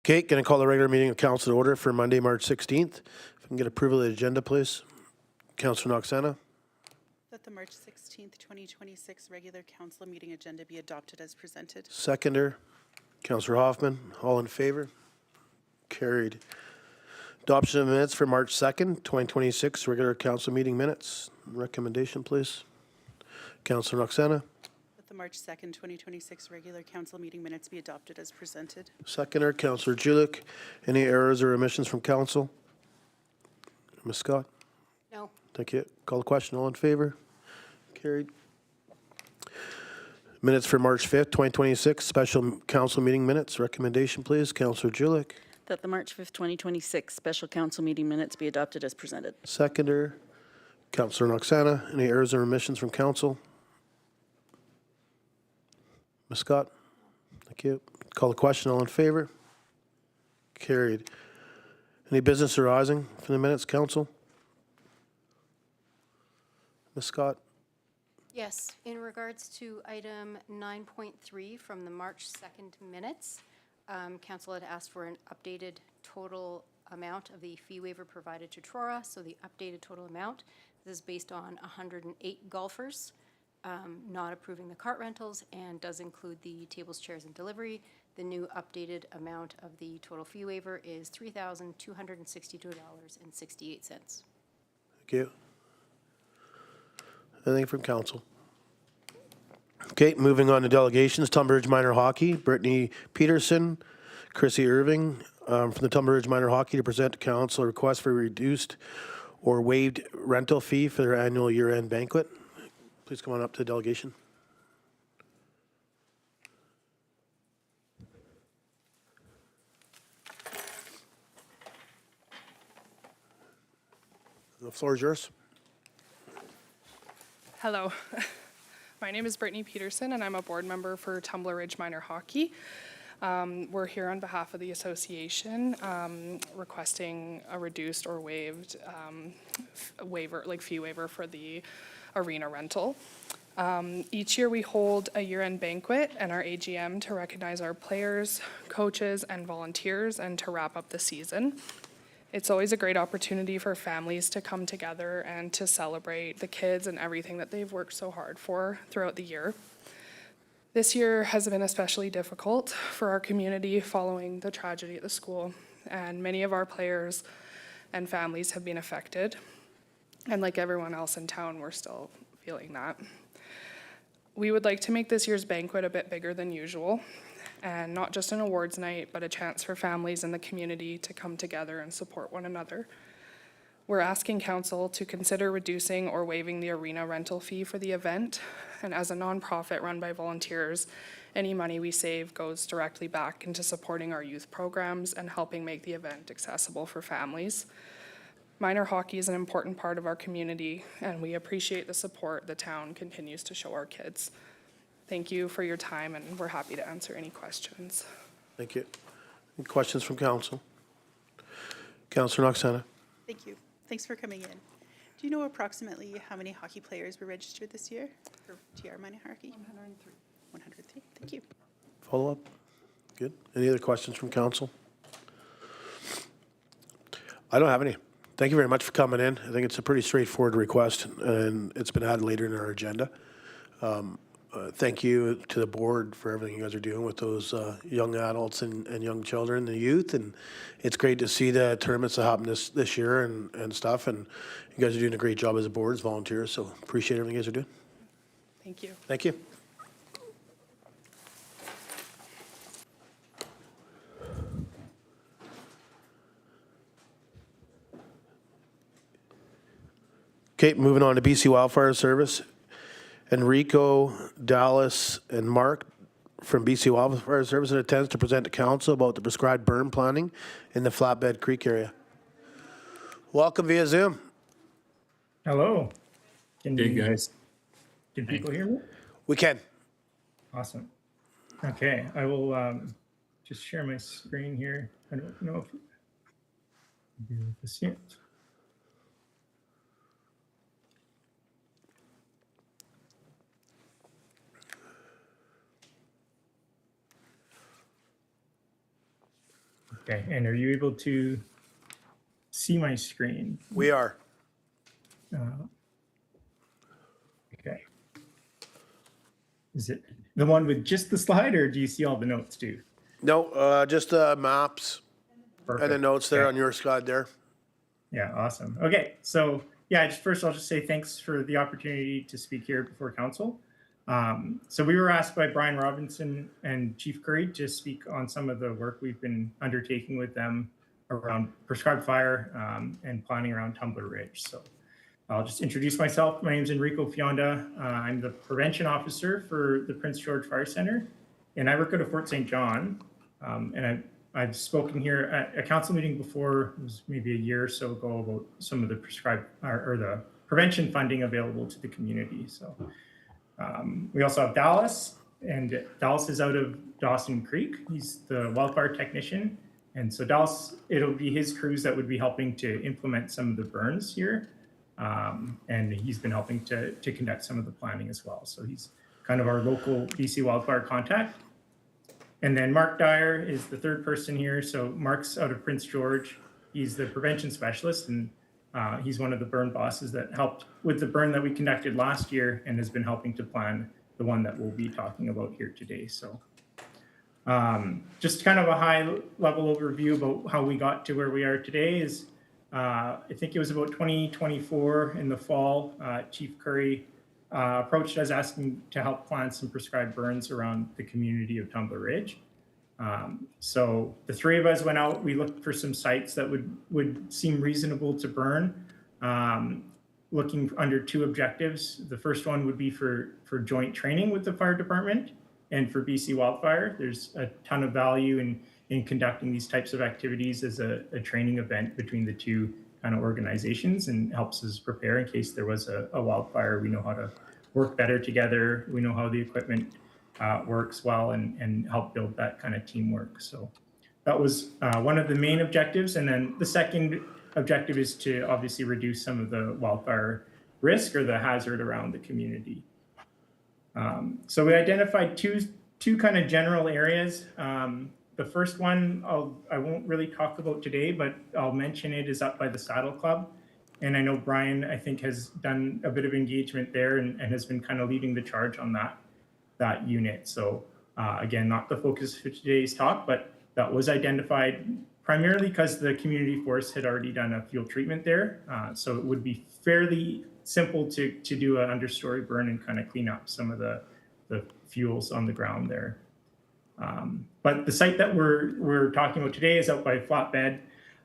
Okay, going to call the regular meeting of council to order for Monday, March 16th. If I can get approval of the agenda, please. Councillor Noxana. That the March 16th, 2026 regular council meeting agenda be adopted as presented. Seconder. Councillor Hoffman. All in favor? Carried. Adoption of minutes for March 2nd, 2026 regular council meeting minutes. Recommendation, please. Councillor Noxana. That the March 2nd, 2026 regular council meeting minutes be adopted as presented. Seconder. Councillor Julik. Any errors or omissions from council? Ms. Scott. No. Thank you. Call the question. All in favor? Carried. Minutes for March 5th, 2026, special council meeting minutes. Recommendation, please. Councillor Julik. That the March 5th, 2026 special council meeting minutes be adopted as presented. Seconder. Councillor Noxana. Any errors or omissions from council? Ms. Scott. Thank you. Call the question. All in favor? Carried. Any business arising from the minutes, council? Ms. Scott. Yes, in regards to item 9.3 from the March 2nd minutes, council had asked for an updated total amount of the fee waiver provided to Trora. So the updated total amount, this is based on 108 golfers, not approving the cart rentals, and does include the tables, chairs, and delivery. The new updated amount of the total fee waiver is $3,262.68. Thank you. Anything from council? Okay, moving on to delegations. Tumbler Ridge Minor Hockey, Brittni Peterson, Chrissy Irving from the Tumbler Ridge Minor Hockey to present to council a request for a reduced or waived rental fee for their annual year-end banquet. Please come on up to the delegation. The floor is yours. Hello, my name is Brittni Peterson and I'm a board member for Tumbler Ridge Minor Hockey. We're here on behalf of the association requesting a reduced or waived fee waiver for the arena rental. Each year we hold a year-end banquet and our AGM to recognize our players, coaches, and volunteers and to wrap up the season. It's always a great opportunity for families to come together and to celebrate the kids and everything that they've worked so hard for throughout the year. This year has been especially difficult for our community following the tragedy at the school, and many of our players and families have been affected. And like everyone else in town, we're still feeling that. We would like to make this year's banquet a bit bigger than usual, and not just an awards night, but a chance for families in the community to come together and support one another. We're asking council to consider reducing or waiving the arena rental fee for the event, and as a nonprofit run by volunteers, any money we save goes directly back into supporting our youth programs and helping make the event accessible for families. Minor hockey is an important part of our community, and we appreciate the support the town continues to show our kids. Thank you for your time, and we're happy to answer any questions. Thank you. Any questions from council? Councillor Noxana. Thank you. Thanks for coming in. Do you know approximately how many hockey players were registered this year for TR Minor Hockey? 103. 103. Thank you. Follow up? Good. Any other questions from council? I don't have any. Thank you very much for coming in. I think it's a pretty straightforward request, and it's been added later in our agenda. Thank you to the board for everything you guys are doing with those young adults and young children, the youth, and it's great to see the tournaments that happen this year and stuff, and you guys are doing a great job as a board, as volunteers, so appreciate everything you guys are doing. Thank you. Thank you. Okay, moving on to BC Wildfire Service. Enrico, Dallas, and Mark from BC Wildfire Services attends to present to council about the prescribed burn planning in the Flatbed Creek area. Welcome via Zoom. Hello. Can Hey guys. Can people hear me? We can. Awesome. Okay, I will just share my screen here. I don't know if you do this yet. Okay, and are you able to see my screen? We are. Okay. Is it the one with just the slide, or do you see all the notes too? No, just maps and the Perfect. notes there Okay. on your slide there. Yeah, awesome. Okay, so yeah, first I'll just say thanks for the opportunity to speak here before council. So we were asked by Brian Robinson and Chief Curry to speak on some of the work we've been undertaking with them around prescribed fire and planning around Tumbler Ridge. So I'll just introduce myself. My name is Enrico Fionda. I'm the prevention officer for the Prince George Fire Center, and I work out of Fort St. John. And I've spoken here at a council meeting before, it was maybe a year or so ago, about some of the prescribed or the prevention funding available to the community. So we also have Dallas, and Dallas is out of Dawson Creek. He's the wildfire technician. And so Dallas, it'll be his crews that would be helping to implement some of the burns here. And he's been helping to conduct some of the planning as well. So he's kind of our local BC wildfire contact. And then Mark Dyer is the third person here. So Mark's out of Prince George. He's the prevention specialist, and he's one of the burn bosses that helped with the burn that we conducted last year and has been helping to plan the one that we'll be talking about here today. So just kind of a high level overview about how we got to where we are today is I think it was about 2024 in the fall, Chief Curry approached us asking to help plan some prescribed burns around the community of Tumbler Ridge. So the three of us went out, we looked for some sites that would seem reasonable to burn, looking under two objectives. The first one would be for joint training with the fire department and for BC Wildfire. There's a ton of value in conducting these types of activities as a training event between the two kind of organizations, and helps us prepare in case there was a wildfire. We know how to work better together. We know how the equipment works well, and help build that kind of teamwork. So that was one of the main objectives. And then the second objective is to obviously reduce some of the wildfire risk or the hazard around the community. So we identified two kind of general areas. The first one I won't really talk about today, but I'll mention it, is up by the Saddle Club. And I know Brian, I think, has done a bit of engagement there and has been kind of leading the charge on that unit. So again, not the focus for today's talk, but that was identified primarily because the community forest had already done a fuel treatment there. So it would be fairly simple to do an understory burn and kind of clean up some of the fuels on the ground there. But the site that we're talking about today is out by Flatbed,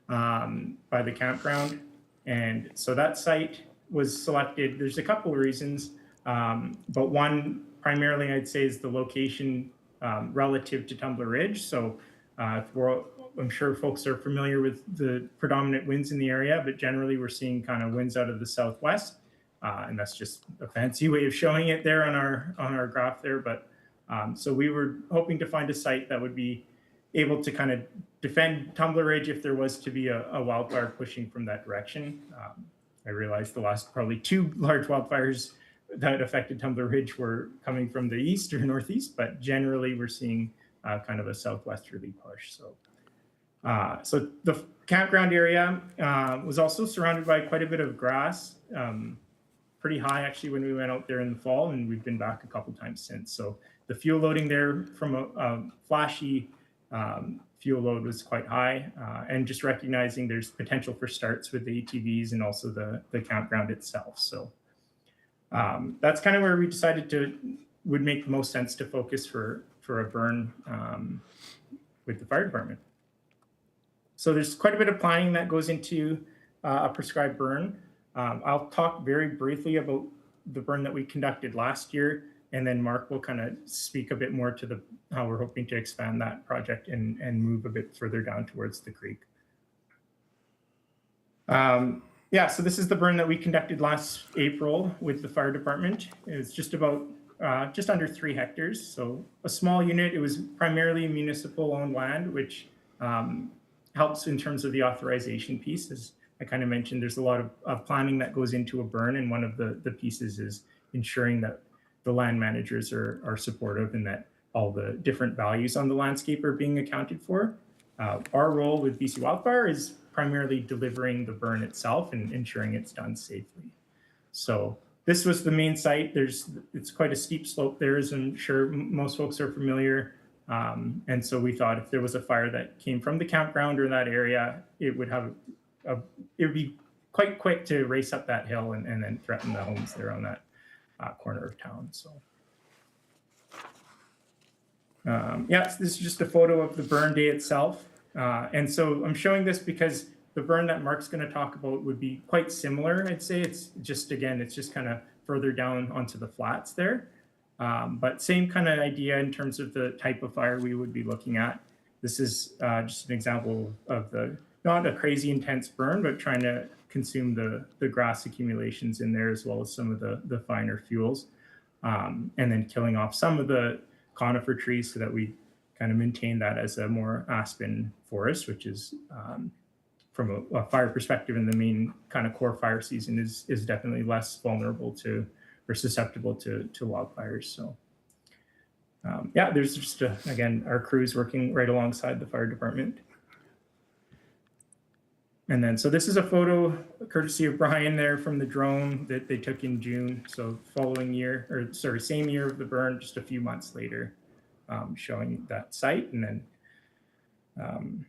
by the campground. And so that site was selected. There's a couple of reasons, but one primarily I'd say is the location relative to Tumbler Ridge. So I'm sure folks are familiar with the predominant winds in the area, but generally we're seeing kind of winds out of the southwest. And that's just a fancy way of showing it there on our graph there. But so we were hoping to find a site that would be able to kind of defend Tumbler Ridge if there was to be a wildfire pushing from that direction. I realized the last probably two large wildfires that affected Tumbler Ridge were coming from the east or northeast, but generally we're seeing kind of a southwesterly push. So the campground area was also surrounded by quite a bit of grass, pretty high actually when we went out there in the fall, and we've been back a couple times since. So the fuel loading there from a flashy fuel load was quite high, and just recognizing there's potential for starts with the ATVs and also the campground itself. So that's kind of where we decided would make the most sense to focus for a burn with the fire department. So there's quite a bit of planning that goes into a prescribed burn. I'll talk very briefly about the burn that we conducted last year, and then Mark will kind of speak a bit more to how we're hoping to expand that project and move a bit further down towards the creek. Yeah, so this is the burn that we conducted last April with the fire department. It's just under 3 hectares, so a small unit. It was primarily municipal owned land, which helps in terms of the authorization piece. As I kind of mentioned, there's a lot of planning that goes into a burn, and one of the pieces is ensuring that the land managers are supportive and that all the different values on the landscape are being accounted for. Our role with BC Wildfire is primarily delivering the burn itself and ensuring it's done safely. So this was the main site. It's quite a steep slope there, as I'm sure most folks are familiar. And so we thought if there was a fire that came from the campground or that area, it would be quite quick to race up that hill and then threaten the homes there on that corner of town. So this is just a photo of the burn day itself. And so I'm showing this because the burn that Mark's going to talk about would be quite similar, I'd say. It's just kind of further down onto the flats there. But same kind of idea in terms of the type of fire we would be looking at. This is just an example of not a crazy intense burn, but trying to consume the grass accumulations in there, as well as some of the finer fuels. And then killing off some of the conifer trees so that we kind of maintain that as a more aspen forest, which is from a fire perspective in the main kind of core fire season is definitely less vulnerable to or susceptible to wildfires. So there's just, again, our crews working right alongside the fire department. And then, so this is a photo courtesy of Brian there from the drone that they took in June. So same year of the burn, just a few months later, showing that site. And then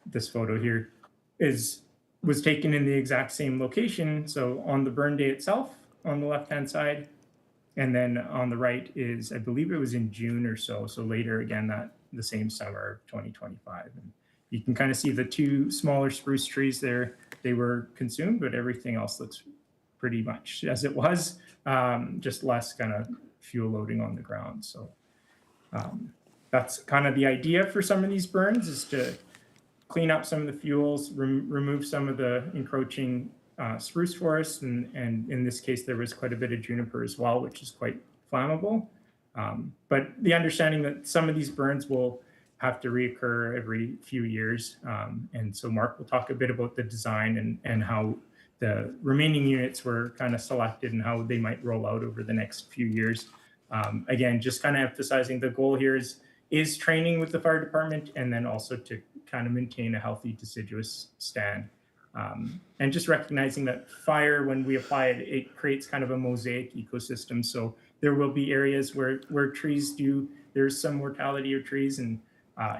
this photo here was taken in the exact same location. So on the burn day itself, on the left-hand side, and then on the right is, I believe it was in June or so. So later again, the same summer of 2025. And you can kind of see the two smaller spruce trees there. They were consumed, but everything else looks pretty much as it was, just less kind of fuel loading on the ground. So that's kind of the idea for some of these burns, is to clean up some of the fuels, remove some of the encroaching spruce forest, and in this case, there was quite a bit of juniper as well, which is quite flammable. But the understanding that some of these burns will have to reoccur every few years. And so Mark will talk a bit about the design and how the remaining units were kind of selected and how they might roll out over the next few years. Again, just kind of emphasizing the goal here is training with the fire department, and then also to kind of maintain a healthy deciduous stand. And just recognizing that fire, when we apply it, it creates kind of a mosaic ecosystem. So there will be areas where trees there's some mortality of trees, and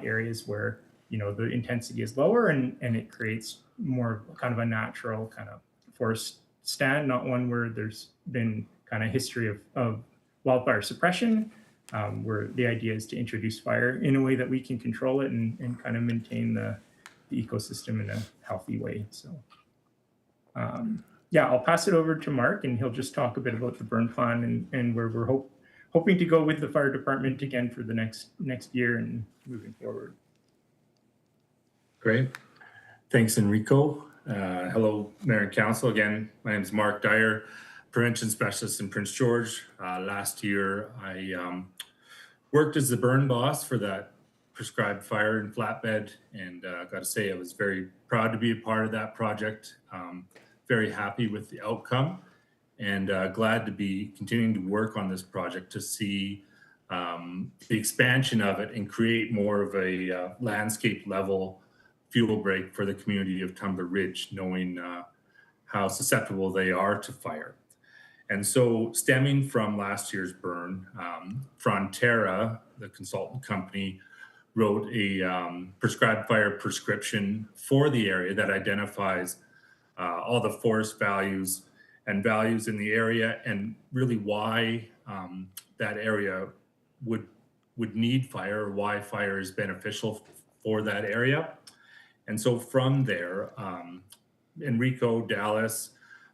areas where, the intensity is lower, and it creates more kind of a natural kind of forest stand, not one where there's been kind of history of wildfire suppression, where the idea is to introduce fire in a way that we can control it and kind of maintain the ecosystem in a healthy way. So I'll pass it over to Mark, and he'll just talk a bit about the burn plan and where we're hoping to go with the fire department again for the next year and moving forward. Great. Thanks, Enrico. Hello, Mayor and Council. Again, my name is Mark Dyer, Prevention Specialist in Prince George. Last year, I worked as the burn boss for that prescribed fire in Flatbed, and got to say I was very proud to be a part of that project. Very happy with the outcome, and glad to be continuing to work on this project to see the expansion of it and create more of a landscape level fuel break for the community of Tumbler Ridge, knowing how susceptible they are to fire. And so stemming from last year's burn, Frontera, the consultant company, wrote a prescribed fire prescription for the area that identifies all the forest values and values in the area, and really why that area would need fire, or why fire is beneficial for that area. And so from there, Enrico, Dallas,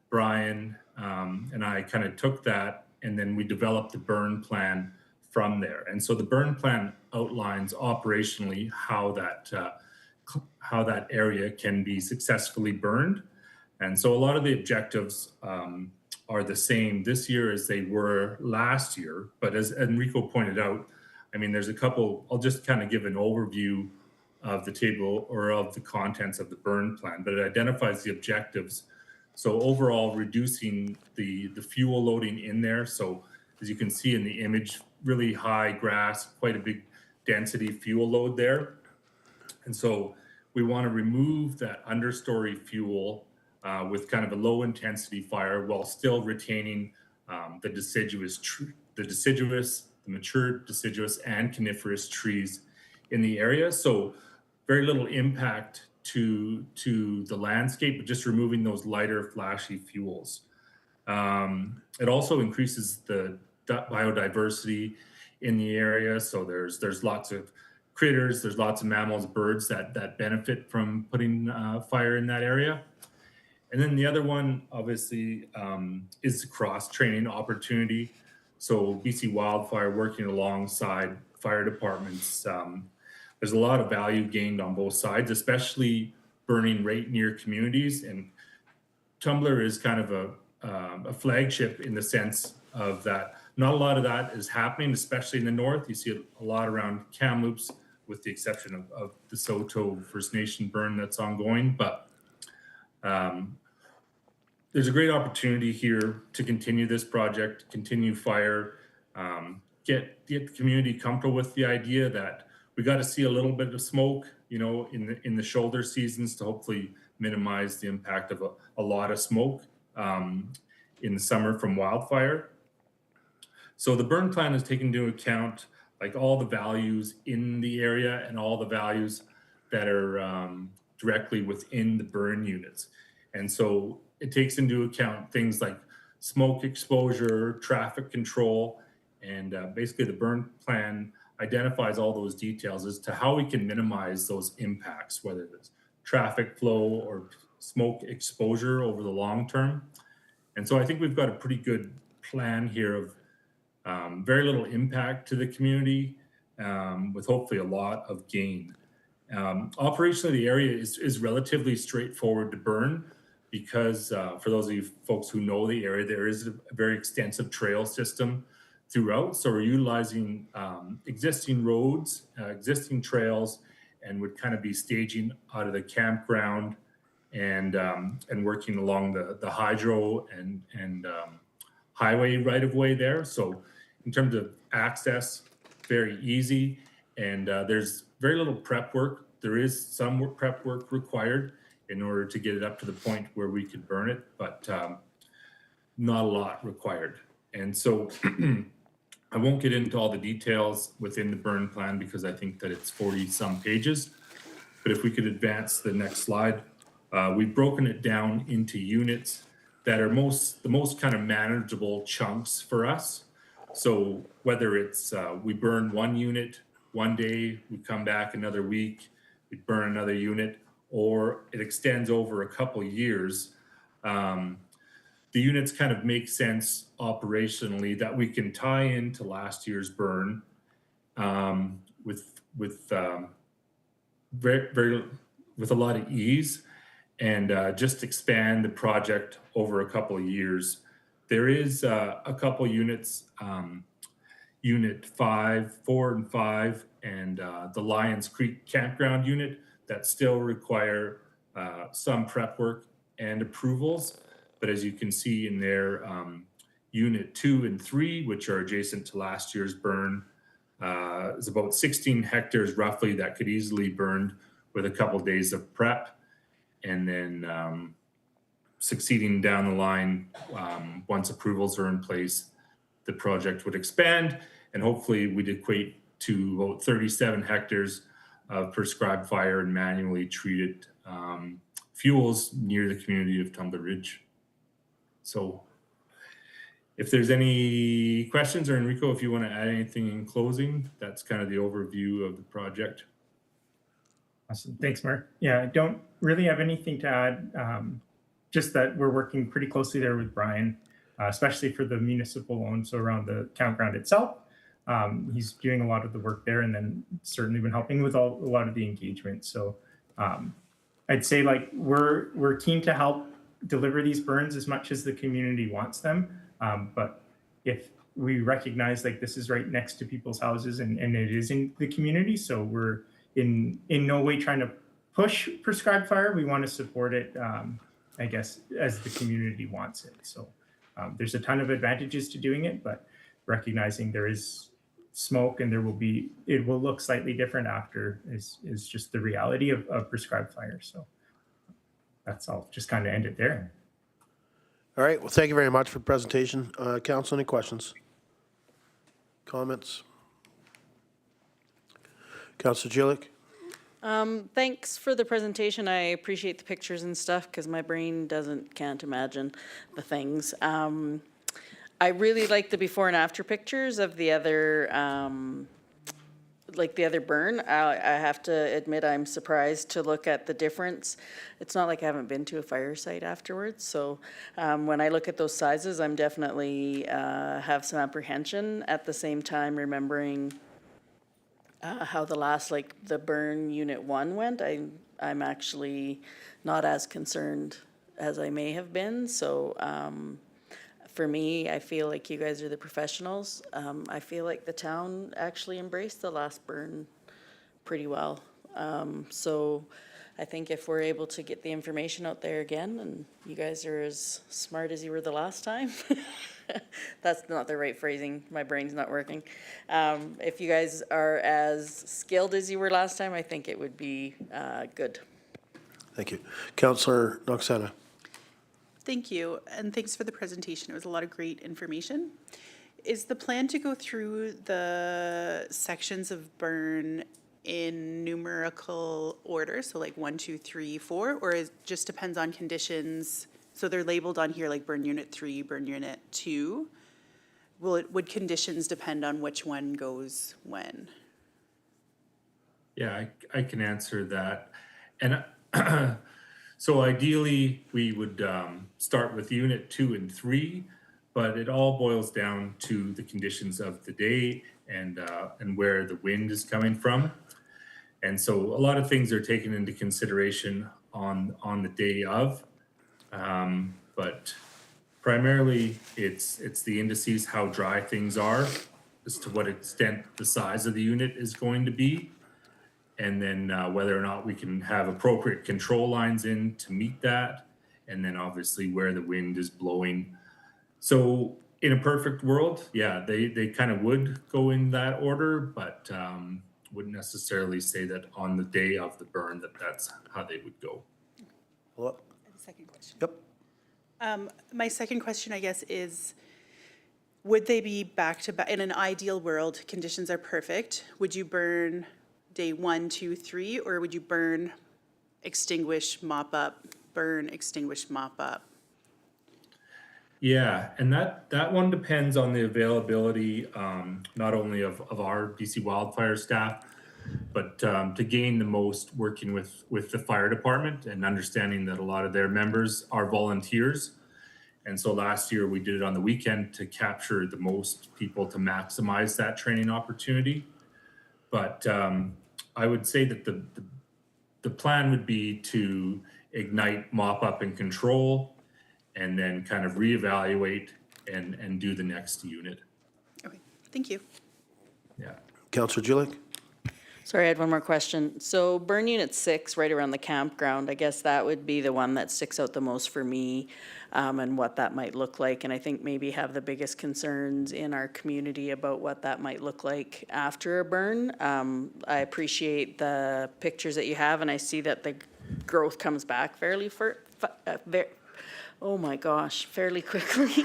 Brian, and I kind of took that, and then we developed the burn plan from there. And so the burn plan outlines operationally how that area can be successfully burned. And so a lot of the objectives are the same this year as they were last year. But as Enrico pointed out, I mean, there's a couple, I'll just kind of give an overview of the table or of the contents of the burn plan, but it identifies the objectives. So overall, reducing the fuel loading in there. So as you can see in the image, really high grass, quite a big density fuel load there. And so we want to remove that understory fuel with kind of a low intensity fire while still retaining the mature deciduous and coniferous trees in the area. So very little impact to the landscape, but just removing those lighter flashy fuels. It also increases the biodiversity in the area. So there's lots of critters, there's lots of mammals, birds that benefit from putting fire in that area. And then the other one, obviously, is the cross-training opportunity. So BC Wildfire working alongside fire departments, there's a lot of value gained on both sides, especially burning right near communities. And Tumbler is kind of a flagship in the sense of that not a lot of that is happening, especially in the north. You see a lot around Kamloops, with the exception of the Soto First Nation burn that's ongoing. But there's a great opportunity here to continue this project, continue fire, get the community comfortable with the idea that we got to see a little bit of smoke, you know, in the shoulder seasons to hopefully minimize the impact of a lot of smoke in the summer from wildfire. So the burn plan is taking into account like all the values in the area and all the values that are directly within the burn units. And so it takes into account things like smoke exposure, traffic control, and basically the burn plan identifies all those details as to how we can minimize those impacts, whether it's traffic flow or smoke exposure over the long term. And so I think we've got a pretty good plan here of very little impact to the community with hopefully a lot of gain. Operationally, the area is relatively straightforward to burn because for those of you folks who know the area, there is a very extensive trail system throughout. So we're utilizing existing roads, existing trails, and would kind of be staging out of the campground and working along the hydro and highway right of way there. So in terms of access, very easy, and there's very little prep work. There is some prep work required in order to get it up to the point where we could burn it, but not a lot required. And so I won't get into all the details within the burn plan because I think that it's 40 some pages. But if we could advance the next slide, we've broken it down into units that are the most kind of manageable chunks for us. So whether it's we burn one unit one day, we come back another week, we burn another unit, or it extends over a couple years, the units kind of make sense operationally that we can tie into last year's burn with a lot of ease and just expand the project over a couple of years. There is a couple units, Unit 4 and 5, and the Lions Creek Campground unit that still require some prep work and approvals. But as you can see in there, Unit 2 and 3, which are adjacent to last year's burn, is about 16 hectares roughly that could easily burn with a couple days of prep. And then succeeding down the line, once approvals are in place, the project would expand and hopefully we'd equate to about 37 hectares of prescribed fire and manually treated fuels near the community of Tumbler Ridge. So if there's any questions, or Enrico, if you want to add anything in closing, that's kind of the overview of the project. Awesome. Thanks, Mark. Yeah, I don't really have anything to add. Just that we're working pretty closely there with Brian, especially for the municipal loan, so around the campground itself. He's doing a lot of the work there, and then certainly been helping with a lot of the engagement. So I'd say like we're keen to help deliver these burns as much as the community wants them. But if we recognize like this is right next to people's houses and it is in the community, so we're in no way trying to push prescribed fire. We want to support it, I guess, as the community wants it. So there's a ton of advantages to doing it, but recognizing there is smoke, and it will look slightly different after is just the reality of prescribed fire. So that's all. Just kind of end it there. All right, well, thank you very much for the presentation. Council, any questions? Comments? Councilor Jilek? Thanks for the presentation. I appreciate the pictures and stuff because my brain can't imagine the things. I really like the before and after pictures of the other, like the other burn. I have to admit I'm surprised to look at the difference. It's not like I haven't been to a fire site afterwards. So when I look at those sizes, I'm definitely have some apprehension. At the same time, remembering how the last, like the burn unit 1 went, I'm actually not as concerned as I may have been. So for me, I feel like you guys are the professionals. I feel like the town actually embraced the last burn pretty well. So I think if we're able to get the information out there again, and you guys are as smart as you were the last time, that's not the right phrasing, my brain's not working. If you guys are as skilled as you were last time, I think it would be good. Thank you. Councilor Noxena? Thank you, and thanks for the presentation. It was a lot of great information. Is the plan to go through the sections of burn in numerical order, so like 1, 2, 3, 4, or it just depends on conditions? So they're labeled on here like burn unit 3, burn unit 2. Would conditions depend on which one goes when? Yeah, I can answer that. And so ideally, we would start with unit 2 and 3, but it all boils down to the conditions of the day and where the wind is coming from. And so a lot of things are taken into consideration on the day of, but primarily it's the indices, how dry things are, as to what extent the size of the unit is going to be, and then whether or not we can have appropriate control lines in to meet that, and then obviously where the wind is blowing. So in a perfect world, yeah, they kind of would go in that order, but wouldn't necessarily say that on the day of the burn that's how they would go. Hello? I have a second question. Yep. My second question, I guess, is would they be back to back? In an ideal world, conditions are perfect. Would you burn day 1, 2, 3, or would you burn, extinguish, mop up, burn, extinguish, mop up? Yeah, and that one depends on the availability, not only of our BC Wildfire staff, but to gain the most working with the fire department and understanding that a lot of their members are volunteers. And so last year we did it on the weekend to capture the most people to maximize that training opportunity. But I would say that the plan would be to ignite, mop up, and control, and then kind of reevaluate and do the next unit. Okay, thank you. Yeah. Councilor Jilek? Sorry, I had one more question. So burn unit 6, right around the campground, I guess that would be the one that sticks out the most for me, and what that might look like. And I think maybe have the biggest concerns in our community about what that might look like after a burn. I appreciate the pictures that you have, and I see that the growth comes back fairly fairly quickly.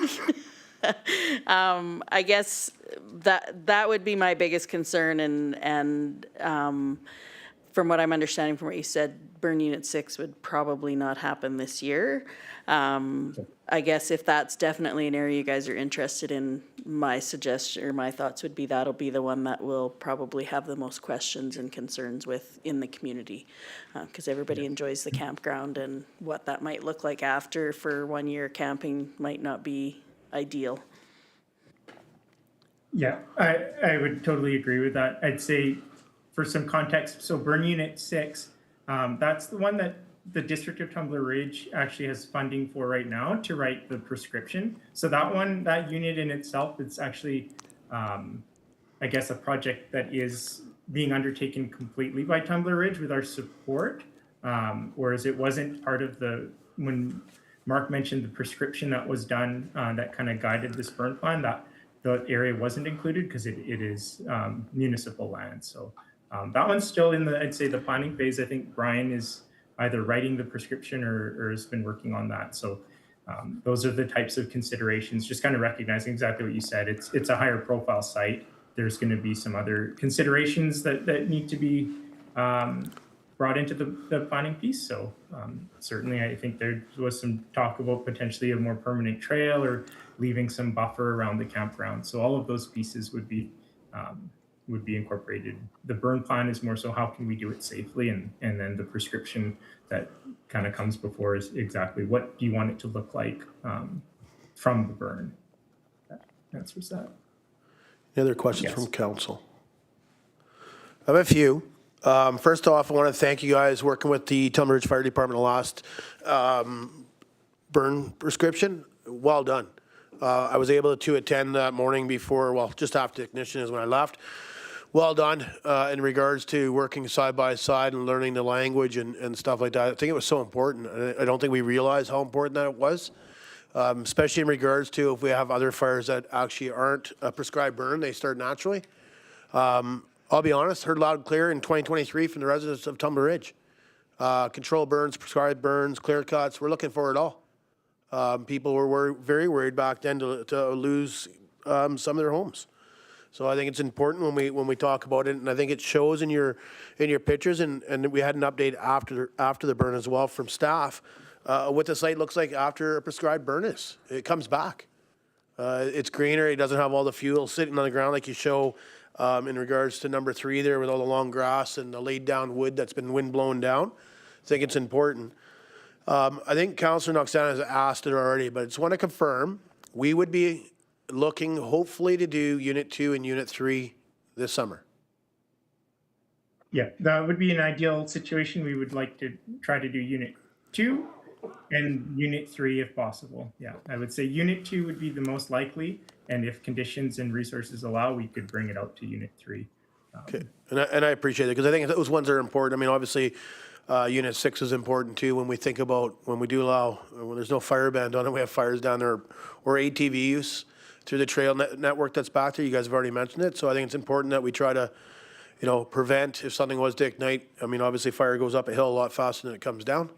I guess that would be my biggest concern, and from what I'm understanding from what you said, burn unit 6 would probably not happen this year. I guess if that's definitely an area you guys are interested in, my suggestion or my thoughts would be that'll be the one that will probably have the most questions and concerns with in the community, because everybody enjoys the campground, and what that might look like after for 1 year camping might not be ideal. Yeah, I would totally agree with that. I'd say for some context, so burn unit 6, that's the one that the District of Tumbler Ridge actually has funding for right now to write the prescription. So that unit in itself, it's actually, I guess, a project that is being undertaken completely by Tumbler Ridge with our support, whereas it wasn't part of when Mark mentioned the prescription that was done that kind of guided this burn plan, the area wasn't included because it is municipal land. So that one's still in the, I'd say, the planning phase. I think Brian is either writing the prescription or has been working on that. So those are the types of considerations, just kind of recognizing exactly what you said. It's a higher profile site. There's going to be some other considerations that need to be brought into the planning piece. So certainly I think there was some talk about potentially a more permanent trail or leaving some buffer around the campground. So all of those pieces would be incorporated. The burn plan is more so how can we do it safely, and then the prescription that kind of comes before is exactly what do you want it to look like from the burn. That answers that. Any other questions Yes. from council? I have a few. First off, I want to thank you guys working with the Tumbler Ridge Fire Department the last burn prescription. Well done. I was able to attend that morning before, well, just after technician is when I left. Well done in regards to working side by side and learning the language and stuff like that. I think it was so important. I don't think we realized how important that was, especially in regards to if we have other fires that actually aren't a prescribed burn, they start naturally. I'll be honest, heard loud and clear in 2023 from the residents of Tumbler Ridge. Control burns, prescribed burns, clear cuts, we're looking for it all. People were very worried back then to lose some of their homes. So I think it's important when we talk about it, and I think it shows in your pictures, and we had an update after the burn as well from staff, what the site looks like after a prescribed burn is. It comes back. It's greener, it doesn't have all the fuel sitting on the ground like you show in regards to number 3 there with all the long grass and the laid down wood that's been wind blown down. I think it's important. I think Councillor Noxana has asked it already, but I just want to confirm, we would be looking hopefully to do Unit 2 and Unit 3 this summer. Yeah, that would be an ideal situation. We would like to try to do Unit 2 and Unit 3 if possible. Yeah, I would say Unit 2 would be the most likely, and if conditions and resources allow, we could bring it out to Unit 3. Okay, and I appreciate it because I think those ones are important. I mean, obviously, Unit 6 is important too when we think about when we do allow, when there's no fire ban on it, we have fires down there, or ATV use through the trail network that's back there. You guys have already mentioned it, so I think it's important that we try to, prevent if something was to ignite. I mean, obviously, fire goes up a hill a lot faster than it comes down,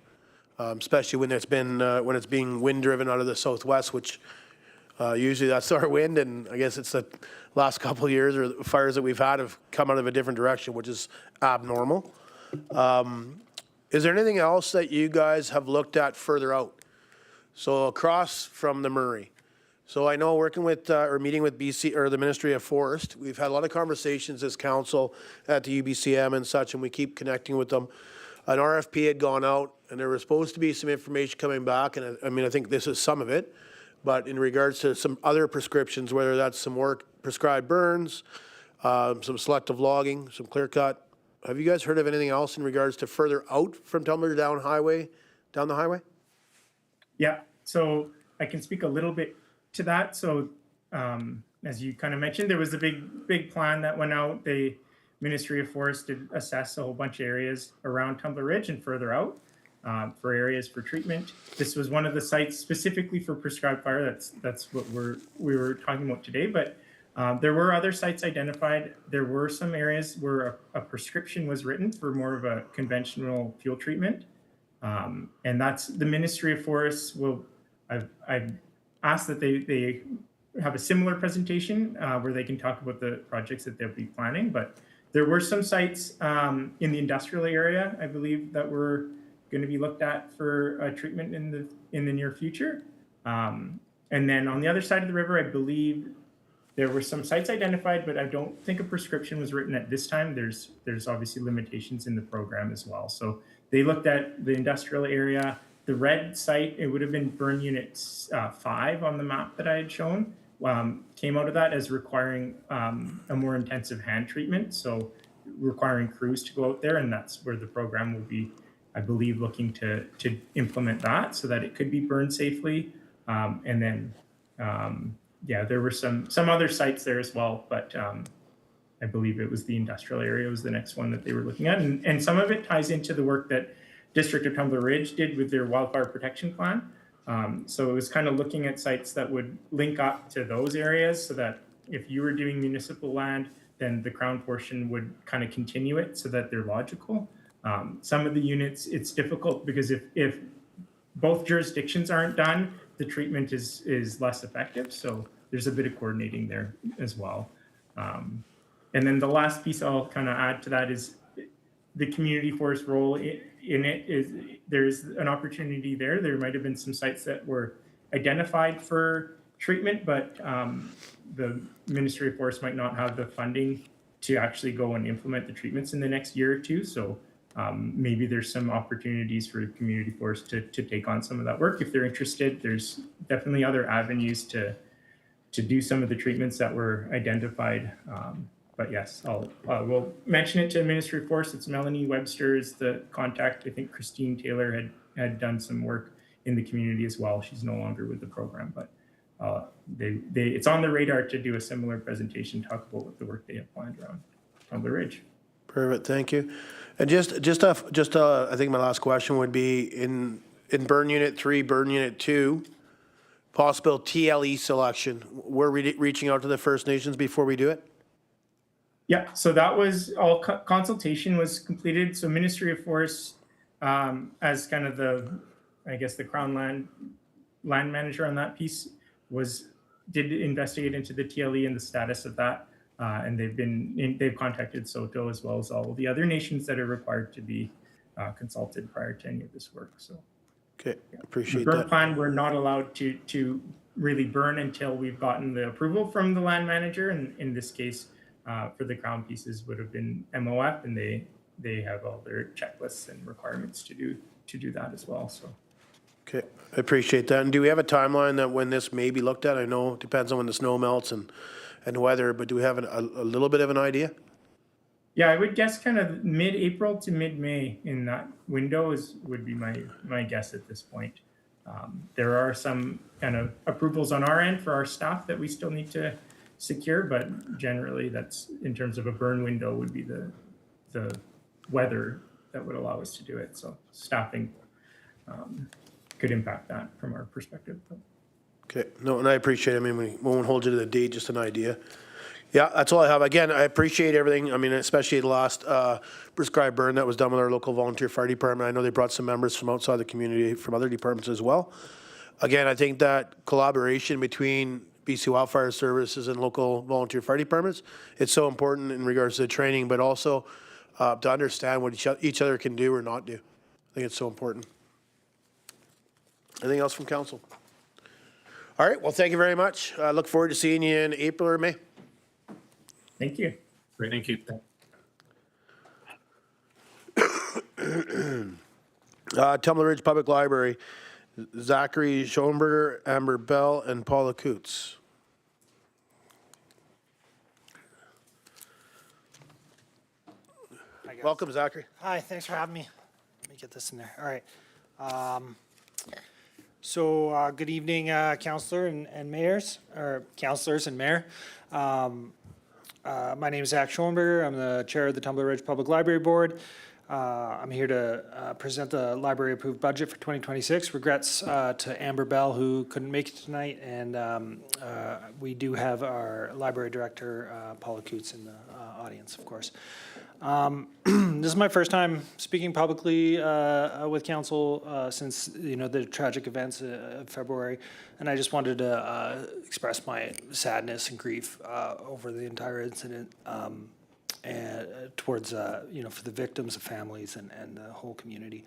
especially when it's being wind driven out of the southwest, which usually that's our wind, and I guess it's the last couple of years or the fires that we've had have come out of a different direction, which is abnormal. Is there anything else that you guys have looked at further out? So across from the Murray. So I know working with or meeting with BC or the Ministry of Forest, we've had a lot of conversations as council at the UBCM and such, and we keep connecting with them. An RFP had gone out, and there was supposed to be some information coming back, and I think this is some of it, but in regards to some other prescriptions, whether that's some work prescribed burns, some selective logging, some clear cut. Have you guys heard of anything else in regards to further out from Tumbler down the highway? Yeah, so I can speak a little bit to that. So as you kind of mentioned, there was a big plan that went out. The Ministry of Forest did assess a whole bunch of areas around Tumbler Ridge and further out for areas for treatment. This was one of the sites specifically for prescribed fire. That's what we were talking about today. But there were other sites identified. There were some areas where a prescription was written for more of a conventional fuel treatment. And that's the Ministry of Forests I've asked that they have a similar presentation where they can talk about the projects that they'll be planning. But there were some sites in the industrial area, I believe, that were going to be looked at for treatment in the near future. And then on the other side of the river, I believe there were some sites identified, but I don't think a prescription was written at this time. There's obviously limitations in the program as well. So they looked at the industrial area. The red site, it would have been burn unit 5 on the map that I had shown, came out of that as requiring a more intensive hand treatment. So requiring crews to go out there, and that's where the program will be, I believe, looking to implement that so that it could be burned safely. And then, there were some other sites there as well, but I believe it was the industrial area was the next one that they were looking at. And some of it ties into the work that District of Tumbler Ridge did with their wildfire protection plan. So it was kind of looking at sites that would link up to those areas so that if you were doing municipal land, then the Crown portion would kind of continue it so that they're logical. Some of the units, it's difficult because if both jurisdictions aren't done, the treatment is less effective. So there's a bit of coordinating there as well. And then the last piece I'll kind of add to that is the community forest role in it is there's an opportunity there. There might have been some sites that were identified for treatment, but the Ministry of Forest might not have the funding to actually go and implement the treatments in the next year or two. So maybe there's some opportunities for community forest to take on some of that work if they're interested. There's definitely other avenues to do some of the treatments that were identified. But yes, we'll mention it to the Ministry of Forest. It's Melanie Webster is the contact. I think Christine Taylor had done some work in the community as well. She's no longer with the program, but it's on the radar to do a similar presentation, talk about what the work they have planned around Tumbler Ridge. Perfect, thank you. And just I think my last question would be in burn unit 3, burn unit 2, possible TLE selection. We're reaching out to the First Nations before we do it? Yeah, so that was all consultation was completed. So Ministry of Forest, as kind of the Crown land manager on that piece, did investigate into the TLE and the status of that, and they've contacted SOTO as well as all of the other nations that are required to be consulted prior to any of this work. So, okay, appreciate the burn that. plan, we're not allowed to really burn until we've gotten the approval from the land manager, and in this case, for the Crown pieces would have been MOF, and they have all their checklists and requirements to do that as well. So. Okay, I appreciate that. And do we have a timeline that when this may be looked at? I know it depends on when the snow melts and weather, but do we have a little bit of an idea? Yeah, I would guess kind of mid-April to mid-May in that window would be my guess at this point. There are some kind of approvals on our end for our staff that we still need to secure, but generally that's in terms of a burn window would be the weather that would allow us to do it. So staffing could impact that from our perspective. Okay, no, and I appreciate it. I mean, we won't hold you to the date, just an idea. Yeah, that's all I have. Again, I appreciate everything. I mean, especially the last prescribed burn that was done with our local volunteer fire department. I know they brought some members from outside the community, from other departments as well. Again, I think that collaboration between BC Wildfire Services and local volunteer fire departments, it's so important in regards to the training, but also to understand what each other can do or not do. I think it's so important. Anything else from council? All right, well, thank you very much. I look forward to seeing you in April or May. Thank you. Great, thank you. Tumbler Ridge Public Library, Zachary, Schoenberger, Amber Bell, and Paula Coutts. Welcome, Zachary. Hi, thanks for having me. Let me get this in there. All right. So good evening, councillor and mayors, or councillors and mayor. My name is Zach Schoenberger. I'm the chair of the Tumbler Ridge Public Library Board. I'm here to present the library approved budget for 2026. Regrets to Amber Bell, who couldn't make it tonight, and we do have our library director, Paula Coutts, in the audience, of course. This is my first time speaking publicly with council since the tragic events of February, and I just wanted to express my sadness and grief over the entire incident, and towards for the victims, the families, and the whole community.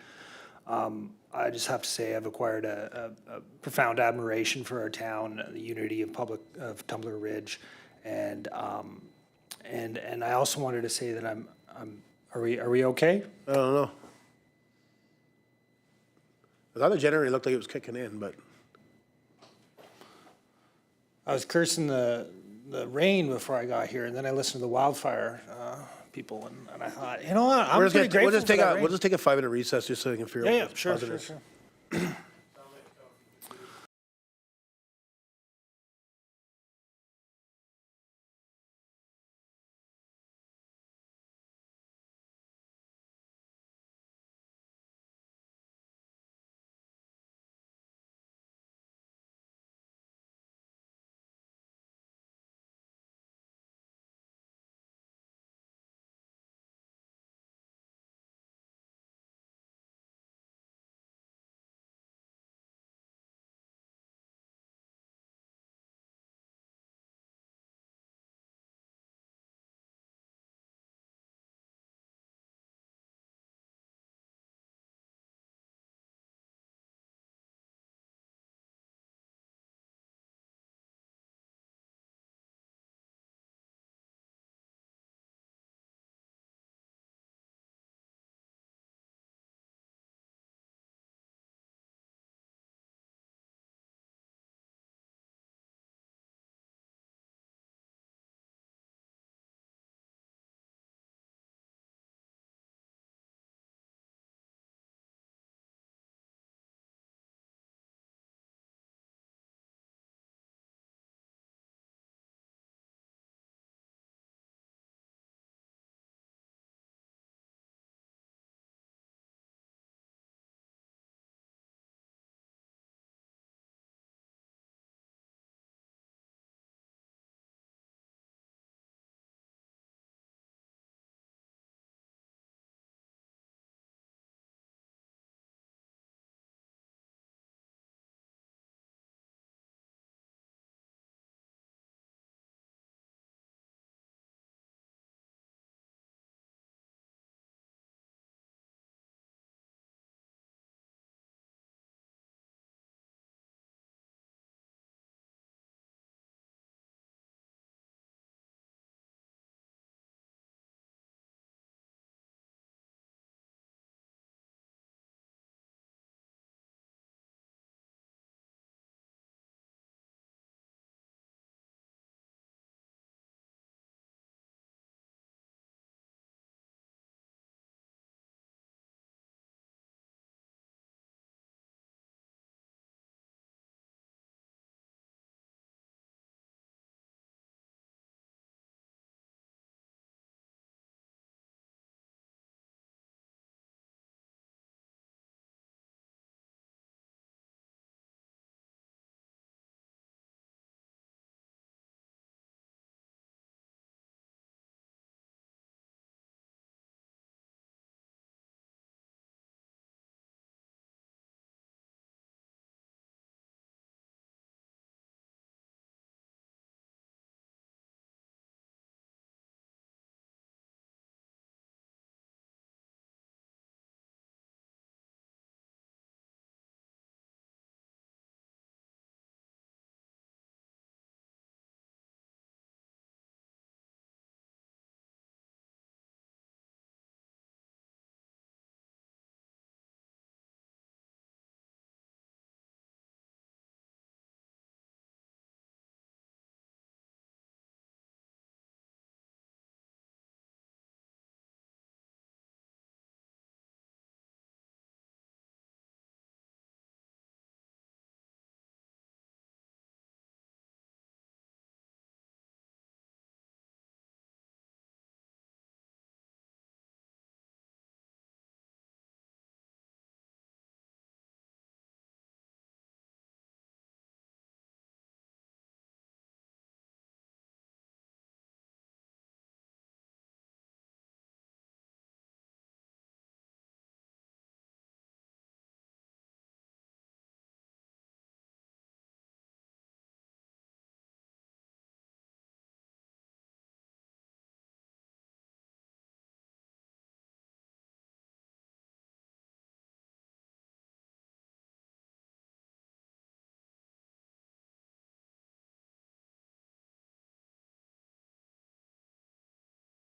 I just have to say I've acquired a profound admiration for our town, the unity of Tumbler Ridge, and I also wanted to say that are we okay? I don't know. I thought the generator looked like it was kicking in, but. I was cursing the rain before I got here, and then I listened to the wildfire people, and I thought, you know what, I'm pretty grateful for that rain. We'll just take a 5-minute recess just so we can figure out. Yeah, what's sure. positive.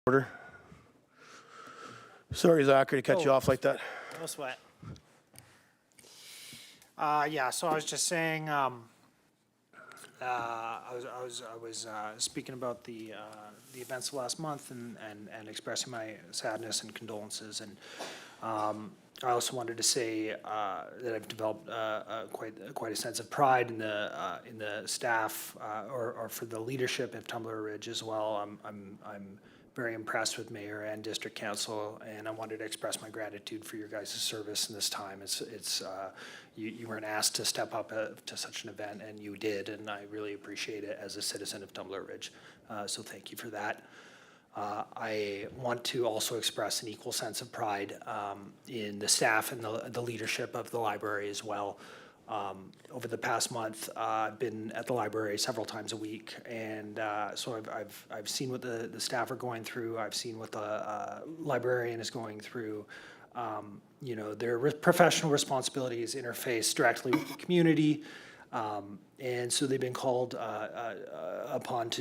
Order. Sorry, Zachary, to cut you Oh. off like that. No sweat. Yeah, so I was just saying, I was speaking about the events of last month and expressing my sadness and condolences. And I also wanted to say that I've developed quite a sense of pride in the staff or for the leadership of Tumbler Ridge as well. I'm very impressed with Mayor and District Council, and I wanted to express my gratitude for your guys' service in this time. You weren't asked to step up to such an event, and you did, and I really appreciate it as a citizen of Tumbler Ridge. So thank you for that. I want to also express an equal sense of pride in the staff and the leadership of the library as well. Over the past month, I've been at the library several times a week, and so I've seen what the staff are going through. I've seen what the librarian is going through. Their professional responsibilities interface directly with the community, and so they've been called upon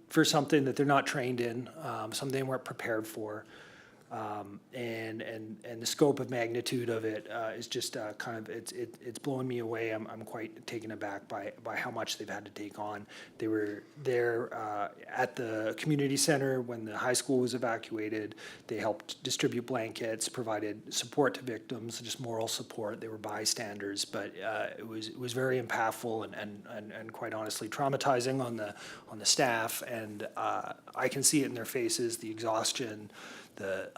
for something that they're not trained in, something they weren't prepared for. And the scope of magnitude of it is just it's blowing me away. I'm quite taken aback by how much they've had to take on. They were there at the community center when the high school was evacuated. They helped distribute blankets, provided support to victims, just moral support. They were bystanders, but it was very impactful and quite honestly traumatizing on the staff. And I can see it in their faces, the exhaustion, the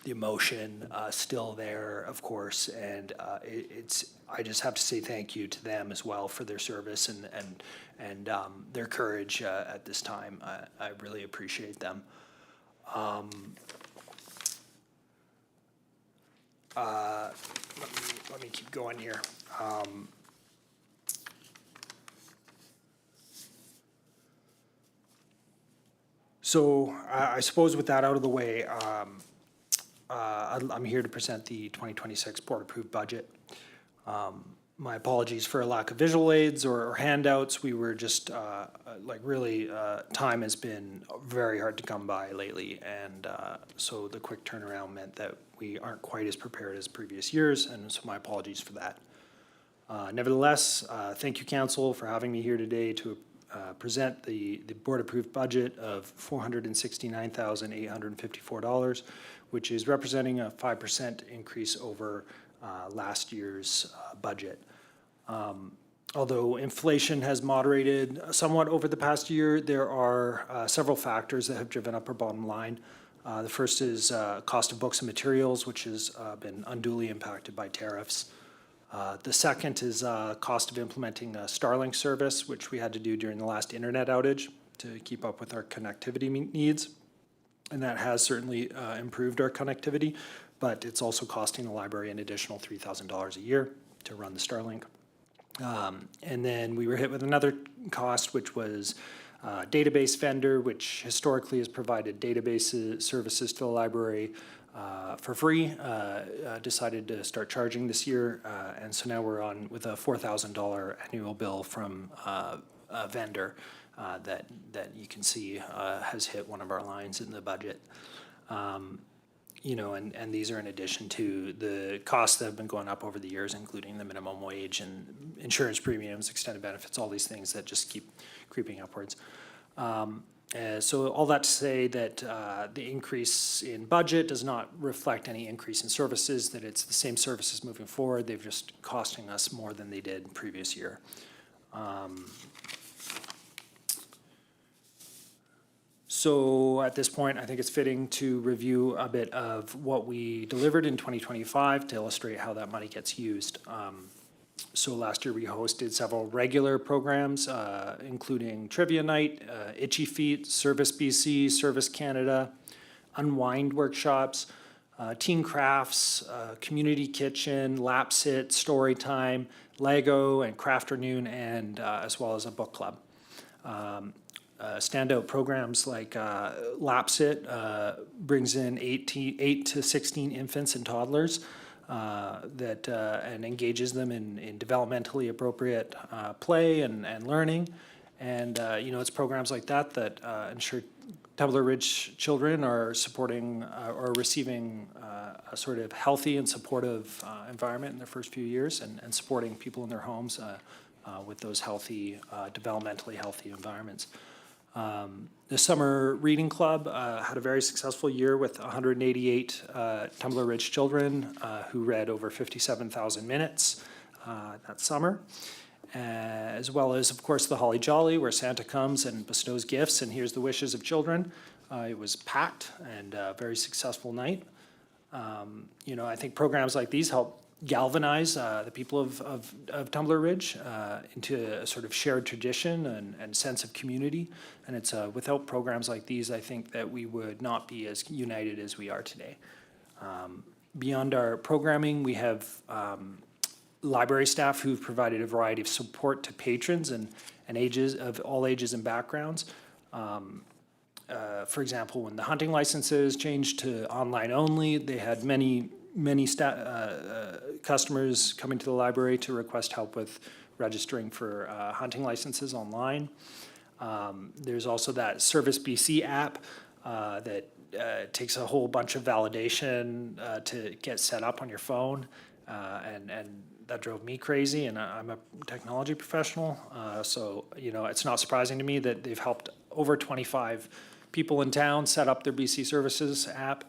emotion still there, of course, and I just have to say thank you to them as well for their service and their courage at this time. I really appreciate them. Let me keep going here. So I suppose with that out of the way, I'm here to present the 2026 board-approved budget. My apologies for a lack of visual aids or handouts. We were just time has been very hard to come by lately, and so the quick turnaround meant that we aren't quite as prepared as previous years, and so my apologies for that. Nevertheless, thank you, Council, for having me here today to present the board-approved budget of $469,854, which is representing a 5% increase over last year's budget. Although inflation has moderated somewhat over the past year, there are several factors that have driven up our bottom line. The first is cost of books and materials, which has been unduly impacted by tariffs. The second is cost of implementing a Starlink service, which we had to do during the last internet outage to keep up with our connectivity needs. And that has certainly improved our connectivity, but it's also costing the library an additional $3,000 a year to run the Starlink. And then we were hit with another cost, which was database vendor, which historically has provided database services to the library for free, decided to start charging this year, and so now we're on with a $4,000 annual bill from a vendor that you can see has hit one of our lines in the budget. And these are in addition to the costs that have been going up over the years, including the minimum wage and insurance premiums, extended benefits, all these things that just keep creeping upwards. So all that to say that the increase in budget does not reflect any increase in services, that it's the same services moving forward. They're just costing us more than they did previous year. So at this point, I think it's fitting to review a bit of what we delivered in 2025 to illustrate how that money gets used. So last year we hosted several regular programs, including Trivia Night, Itchy Feet, Service BC, Service Canada, Unwind workshops, Teen Crafts, Community Kitchen, Lap Sit, Story Time, Lego and Crafternoon, and as well as a book club. Standout programs like Lap Sit brings in 8 to 16 infants and toddlers and engages them in developmentally appropriate play and learning. And, it's programs like that ensure Tumbler Ridge children are supporting or receiving a sort of healthy and supportive environment in their first few years, and supporting people in their homes with those healthy, developmentally healthy environments. The Summer Reading Club had a very successful year with 188 Tumbler Ridge children who read over 57,000 minutes that summer. As well as, of course, the Holly Jolly, where Santa comes and bestows gifts and hears the wishes of children. It was packed and a very successful night. You know, I think programs like these help galvanize the people of Tumbler Ridge into a sort of shared tradition and sense of community. And it's without programs like these, I think that we would not be as united as we are today. Beyond our programming, we have library staff who've provided a variety of support to patrons and ages of all ages and backgrounds. For example, when the hunting licenses changed to online only, they had many customers coming to the library to request help with registering for hunting licenses online. There's also that Service BC app that takes a whole bunch of validation to get set up on your phone, and that drove me crazy, and I'm a technology professional, so you know, it's not surprising to me that they've helped over 25 people in town set up their BC Services app.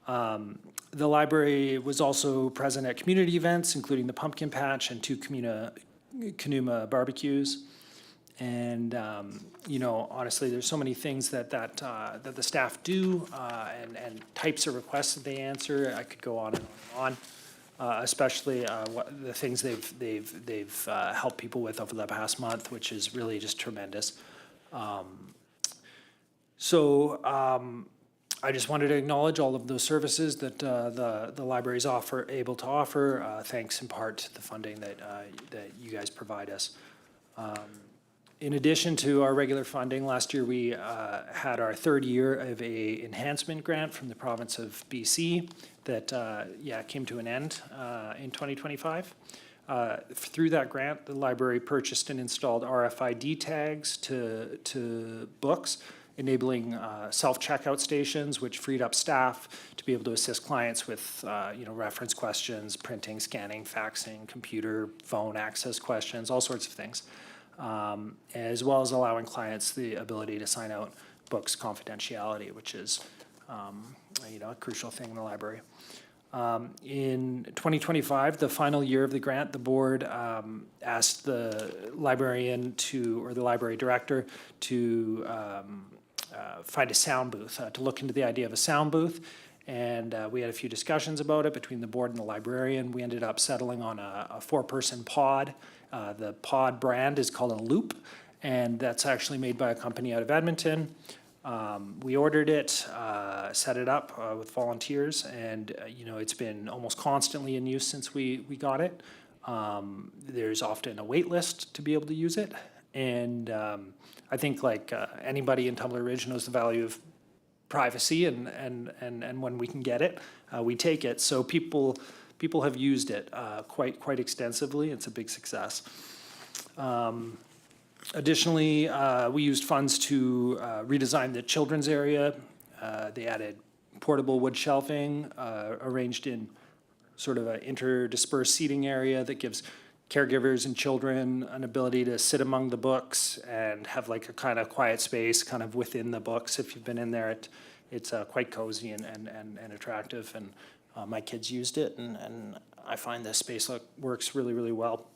The library was also present at community events, including the Pumpkin Patch and 2 Kanuma barbecues. And you know, honestly, there's so many things that the staff do, and types of requests that they answer. I could go on and on and on, especially what the things they've helped people with over the past month, which is really just tremendous. I just wanted to acknowledge all of those services that the libraries able to offer, thanks in part to the funding that you guys provide us. In addition to our regular funding, last year we had our 3rd year of a enhancement grant from the province of BC that came to an end in 2025. Through that grant, the library purchased and installed RFID tags to books, enabling self-checkout stations, which freed up staff to be able to assist clients with reference questions, printing, scanning, faxing, computer, phone access questions, all sorts of things, as well as allowing clients the ability to sign out books confidentiality, which is a crucial thing in the library. In 2025, the final year of the grant, the board asked the librarian or the library director to find a sound booth, to look into the idea of a sound booth. And we had a few discussions about it between the board and the librarian. We ended up settling on a 4-person pod. The pod brand is called a Loop, and that's actually made by a company out of Edmonton. We ordered it, set it up with volunteers, and it's been almost constantly in use since we got it. There's often a wait list to be able to use it, and I think like anybody in Tumbler Ridge knows the value of privacy, and when we can get it, we take it. So people have used it quite extensively. It's a big success. Additionally, we used funds to redesign the children's area. They added portable wood shelving arranged in sort of an interdispersed seating area that gives caregivers and children an ability to sit among the books and have like a kind of quiet space kind of within the books. If you've been in there, it's quite cozy and attractive. And my kids used it, and I find the space works really well.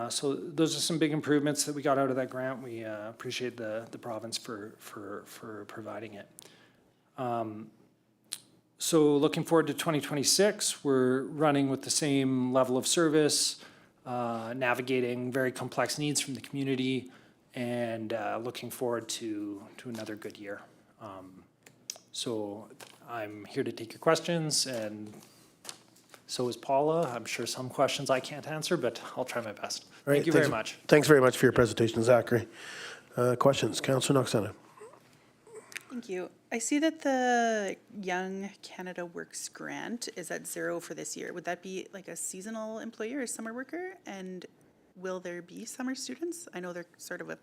So those are some big improvements that we got out of that grant. We appreciate the province for providing it. So looking forward to 2026, we're running with the same level of service, navigating very complex needs from the community, and looking forward to another good year. So I'm here to take your questions, and so is Paula. I'm sure some questions I can't answer, but I'll try my best. All right, Thank you very much. Thanks very much for your presentation, Zachary. Questions? Councillor Knoxana. Thank you. I see that the Young Canada Works grant is at 0 for this year. Would that be like a seasonal employee or a summer worker? And will there be summer students? I know they're sort of a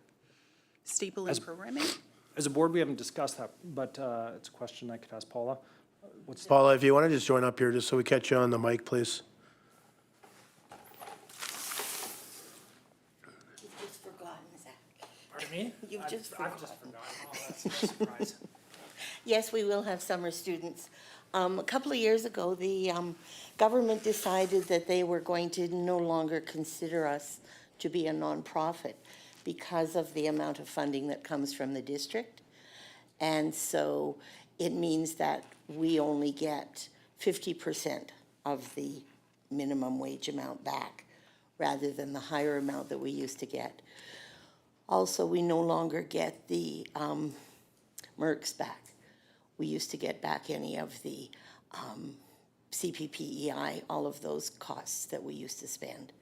staple in programming. As a board, we haven't discussed that, but it's a question I could ask Paula. What's Paula, if you want to just join up here, just so we catch you on the mic, please. You've just forgotten, Zach. Pardon me? You've just I've just forgotten. forgotten. Oh, that's a surprise. Yes, we will have summer students. A couple of years ago, the government decided that they were going to no longer consider us to be a nonprofit because of the amount of funding that comes from the district. And so it means that we only get 50% of the minimum wage amount back, rather than the higher amount that we used to get. Also, we no longer get the MERCs back. We used to get back any of the CPPEI, all of those costs that we used to spend.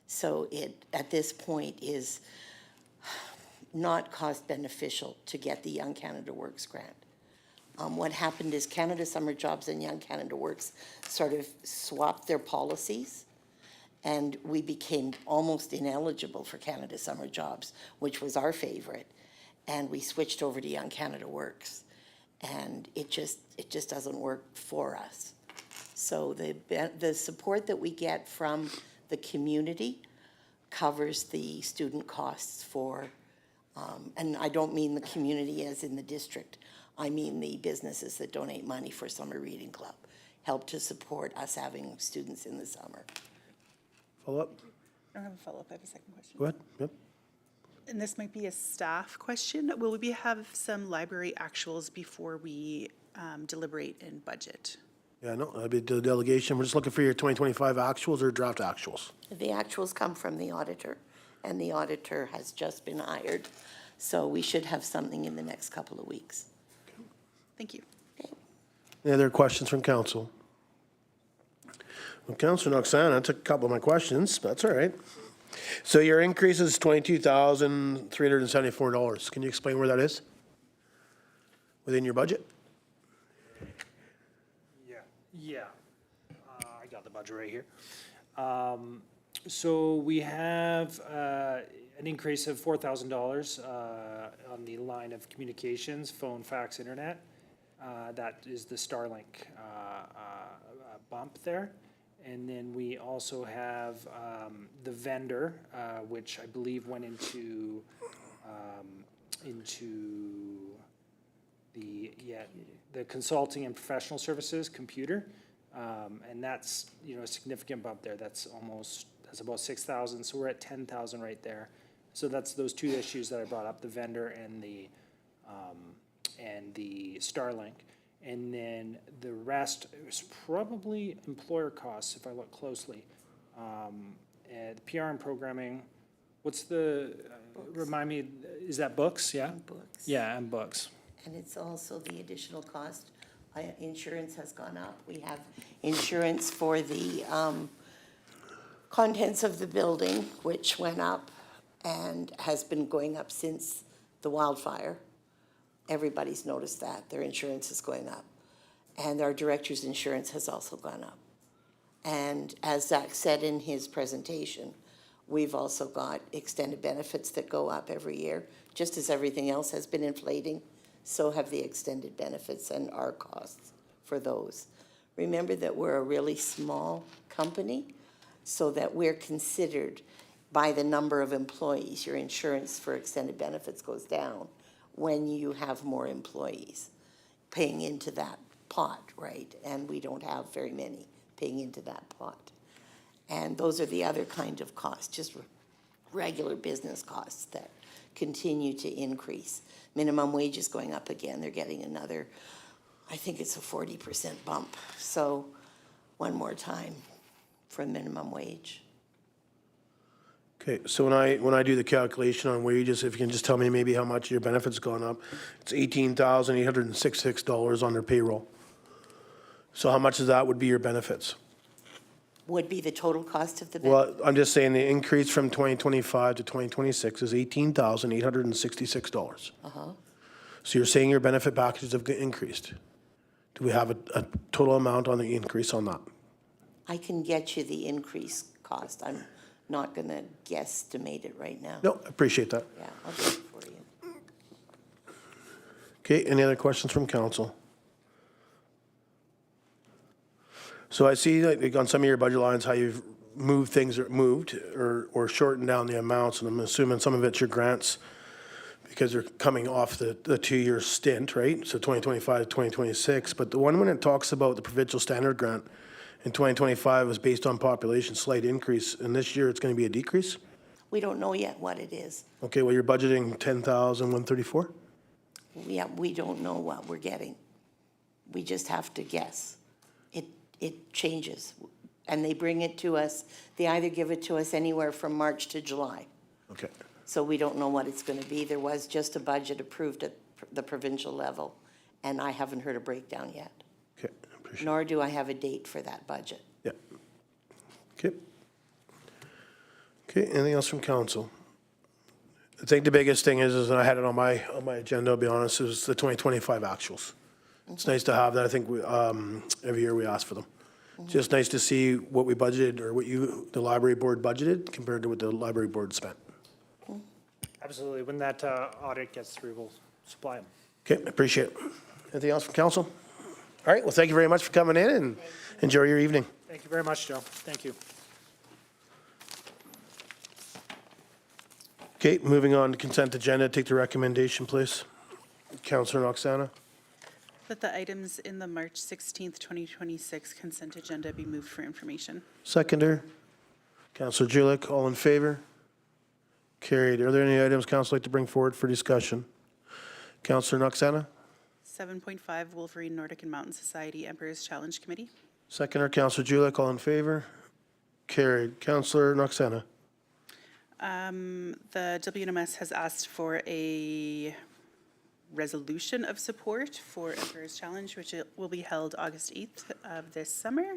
So it, at this point, is not cost beneficial to get the Young Canada Works grant. What happened is Canada Summer Jobs and Young Canada Works sort of swapped their policies, and we became almost ineligible for Canada Summer Jobs, which was our favorite, and we switched over to Young Canada Works, and it just doesn't work for us. So the support that we get from the community covers the student costs for, and I don't mean the community as in the district, I mean the businesses that donate money for Summer Reading Club, help to support us having students in the summer. Follow up? I don't have a follow-up, I have a second question. Go ahead. Yep. And this might be a staff question. Will we have some library actuals before we deliberate in budget? Yeah, no, that'd be the delegation. We're just looking for your 2025 actuals or draft actuals. The actuals come from the auditor, and the auditor has just been hired, so we should have something in the next couple of weeks. Thank you. Any other questions from council? Well, Councilor Noxana took a couple of my questions, but that's all right. So your increase is $22,374. Can you explain where that is? Within your budget? Yeah. I got the budget right here. So we have an increase of $4,000 on the line of communications, phone, fax, internet. That is the Starlink bump there. And then we also have the vendor, which I believe went into the consulting and professional services computer. And that's, a significant bump there. That's about 6,000. So we're at 10,000 right there. So that's those two issues that I brought up, the vendor and the Starlink. And then the rest is probably employer costs, if I look closely. And the PR and programming, what's the, remind me, is that books, yeah? Books. Yeah, and books. And it's also the additional cost. Insurance has gone up. We have insurance for the contents of the building, which went up and has been going up since the wildfire. Everybody's noticed that. Their insurance is going up. And our director's insurance has also gone up. And as Zach said in his presentation, we've also got extended benefits that go up every year. Just as everything else has been inflating, so have the extended benefits and our costs for those. Remember that we're a really small company, so that we're considered by the number of employees. Your insurance for extended benefits goes down when you have more employees paying into that pot, right? And we don't have very many paying into that pot. And those are the other kind of costs, just regular business costs that continue to increase. Minimum wage is going up again. They're getting another, I think it's a 40% bump. So one more time for minimum wage. Okay, so when I do the calculation on wages, if you can just tell me maybe how much your benefits gone up, it's $18,866 on their payroll. So how much of that would be your benefits? Would be the total cost of the Well, I'm just saying the increase from 2025 to 2026 is $18,866. So you're saying your benefit packages have increased. Do we have a total amount on the increase on that? I can get you the increase cost. I'm not going to guesstimate it right now. No, I appreciate that. Yeah, I'll get it for you. Okay, any other questions from council? So I see like on some of your budget lines how you've moved things or shortened down the amounts, and I'm assuming some of it's your grants because they're coming off the 2-year stint, right? So 2025 to 2026. But the one when it talks about the provincial standard grant in 2025 was based on population, slight increase, and this year it's going to be a decrease? We don't know yet what it is. Okay, well, you're budgeting 10,134? Yeah, we don't know what we're getting. We just have to guess. It changes, and they bring it to us. They either give it to us anywhere from March to July. Okay. So we don't know what it's going to be. There was just a budget approved at the provincial level, and I haven't heard a breakdown yet. Okay, appreciate it. Nor do I have a date for that budget. Yeah. Okay. Okay, anything else from council? I think the biggest thing is and I had it on my agenda, I'll be honest, is the 2025 actuals. It's nice to have that. I think every year we ask for them. Just nice to see what we budgeted or what the library board budgeted compared to what the library board spent. Absolutely. When that audit gets through, we'll supply them. Okay, appreciate it. Anything else from council? All right, well, thank you very much for coming in and enjoy your evening. Thank you very much, Joe. Thank you. Okay, moving on to consent agenda. Take the recommendation, please. Councillor Oksana. That the items in the March 16th, 2026 consent agenda be moved for information. Seconder. Councillor Julik, all in favor? Carried. Are there any items council like to bring forward for discussion? Councillor Oksana. 7.5 Wolverine Nordic and Mountain Society Emperor's Challenge Committee. Seconder. Councillor Julik, all in favor? Carried. Councillor Oksana. The WNMS has asked for a resolution of support for Emperor's Challenge, which it will be held August 8th of this summer.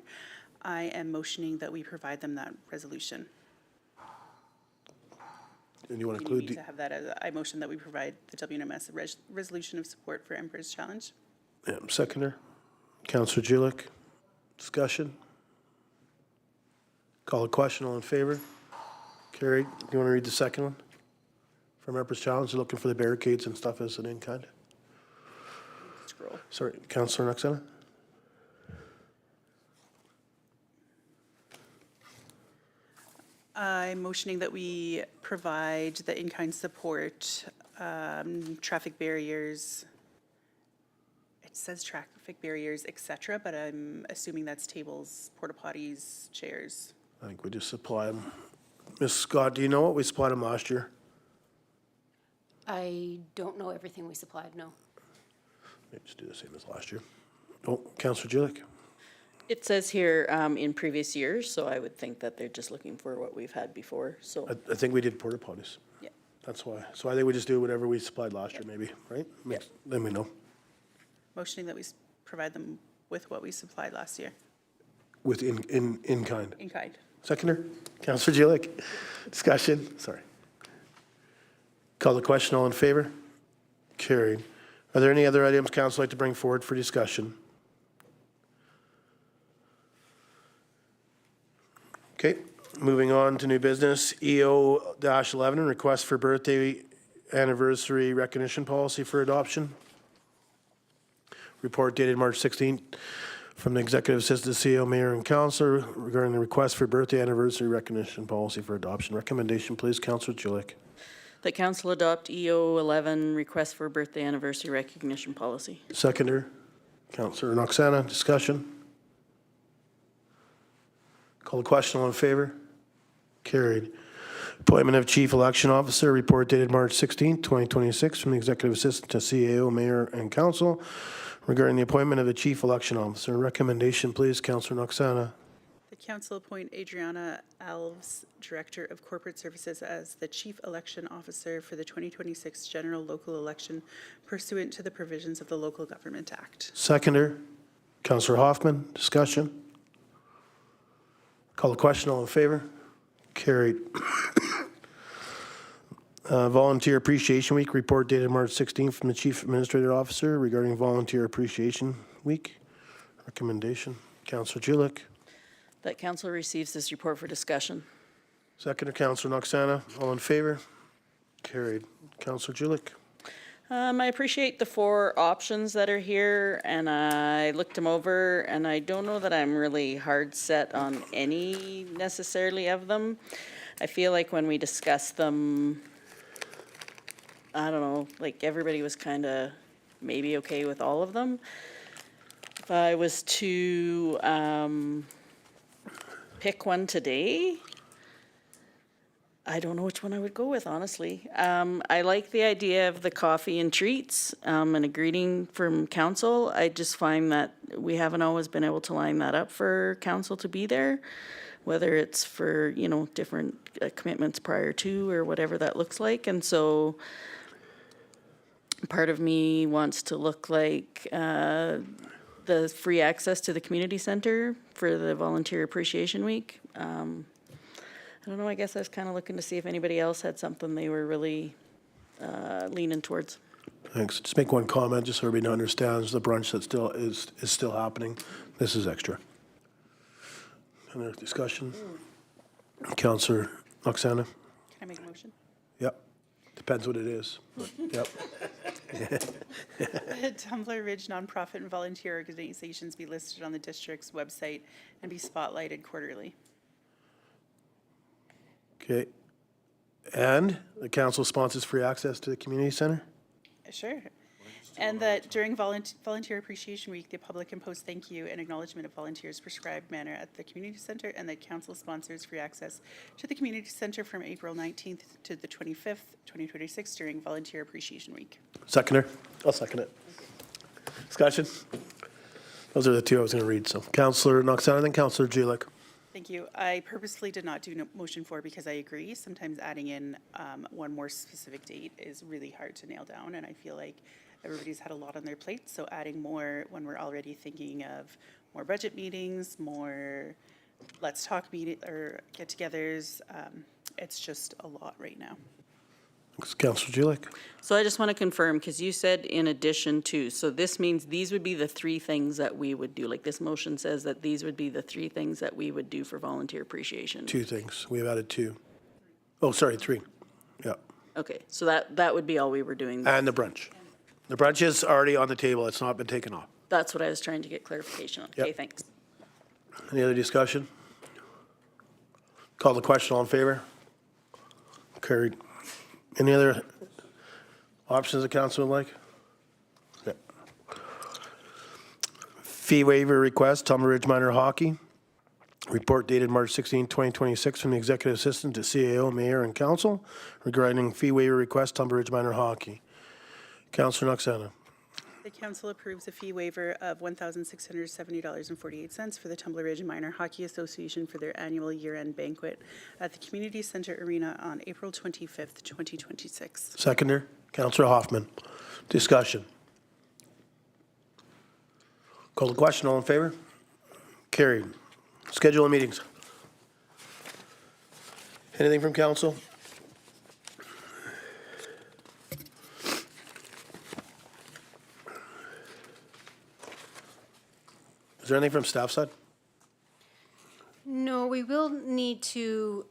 I am motioning that we provide them that resolution. And you want to You need include me to have that as, I motion that we provide the WNMS a resolution of support for Emperor's Challenge. Seconder. Councillor Julik. Discussion. Call a question. All in favor? Carried. Do you want to read the second one? From Emperor's Challenge, they're looking for the barricades and stuff as an in-kind. Scroll. Sorry, Councillor Oksana. I'm motioning that we provide the in-kind support, traffic barriers. It says traffic barriers, et cetera, but I'm assuming that's tables, porta potties, chairs. I think we just supply them. Ms. Scott, do you know what we supplied them last year? I don't know everything we supplied, no. Maybe just do the same as last year. Oh, Councillor Julik. It says here in previous years, so I would think that they're just looking for what we've had before, so. I think we did porta potties. Yeah. That's why. So I think we just do whatever we supplied last year, maybe, right? Yep. Then we know. Motioning that we provide them with what we supplied last year, With in-kind. in kind. Seconder, Councillor Julik. Discussion, sorry. Call the question, all in favor? Carried. Are there any other items council like to bring forward for discussion? Okay, moving on to new business, EO-11, request for birthday anniversary recognition policy for adoption. Report dated March 16th from the Executive Assistant CEO, Mayor, and Councillor regarding the request for birthday anniversary recognition policy for adoption. Recommendation, please, Councillor Julik. That council adopt EO-11, request for birthday anniversary recognition policy. Seconder, Councillor Oksana. Discussion. Call the question, all in favor? Carried. Appointment of Chief Election Officer, report dated March 16th, 2026, from the Executive Assistant to CAO, Mayor, and Council regarding the appointment of a Chief Election Officer. Recommendation, please, Councillor Oksana. The council appoint Adriana Alves, Director of Corporate Services, as the Chief Election Officer for the 2026 general local election pursuant to the provisions of the Local Government Act. Seconder, Councillor Hoffman. Discussion. Call the question, all in favor? Carried. Volunteer Appreciation Week, report dated March 16th from the Chief Administrative Officer regarding Volunteer Appreciation Week. Recommendation, Councillor Julik. That council receives this report for discussion. Seconder, Councillor Oksana. All in favor? Carried. Councillor Julik. I appreciate the 4 options that are here, and I looked them over, and I don't know that I'm really hard set on any necessarily of them. I feel like when we discussed them, I don't know, like everybody was kind of maybe okay with all of them. If I was to pick one today, I don't know which one I would go with, honestly. I like the idea of the coffee and treats and a greeting from council. I just find that we haven't always been able to line that up for council to be there, whether it's for, you know, different commitments prior to or whatever that looks like. And so part of me wants to look like the free access to the community center for the Volunteer Appreciation Week. I don't know, I guess I was kind of looking to see if anybody else had something they were really leaning towards. Thanks. Just make one comment, just so everybody understands the brunch that still is still happening. This is extra. Any other discussion? Councillor Oksana? Can I make a motion? Yep. Depends what it is. Yep. Tumbler Ridge nonprofit and volunteer organizations be listed on the district's website and be spotlighted quarterly. Okay. And the council sponsors free access to the community center? Sure. And that during Volunteer Appreciation Week, the public can post thank you and acknowledgement of volunteers prescribed manner at the community center, and that council sponsors free access to the community center from April 19th to the 25th, 2026 during Volunteer Appreciation Week. Seconder? I'll second it. Discussion? Those are the 2 I was going to read. So Councillor Oksana, then Councillor Julik. Thank you. I purposefully did not do motion 4 because I agree. Sometimes adding in one more specific date is really hard to nail down, and I feel like everybody's had a lot on their plate, so adding more when we're already thinking of more budget meetings, more let's talk or get-togethers, it's just a lot right now. Councillor Julik. So I just want to confirm, because you said in addition to, so this means these would be the 3 things that we would do. Like this motion says that these would be the 3 things that we would do for volunteer appreciation. 2 things. We have added 2. Oh, sorry, 3. Yeah. Okay, so that would be all we were doing. And the brunch. The brunch is already on the table. It's not been taken off. That's what I was trying to get clarification on. Okay, Yep. thanks. Any other discussion? Call the question. All in favor? Carried. Any other options the council would like? Okay. Fee waiver request, Tumbler Ridge Minor Hockey. Report dated March 16, 2026 from the Executive Assistant to CAO, Mayor, and Council regarding fee waiver request, Tumbler Ridge Minor Hockey. Councillor Oksana. The council approves a fee waiver of $1,670.48 for the Tumbler Ridge Minor Hockey Association for their annual year-end banquet at the Community Center Arena on April 25th, 2026. Seconder, Councillor Hoffman. Discussion. Call the question. All in favor? Carried. Schedule of meetings. Anything from council? Is there anything from staff side? No, we will need to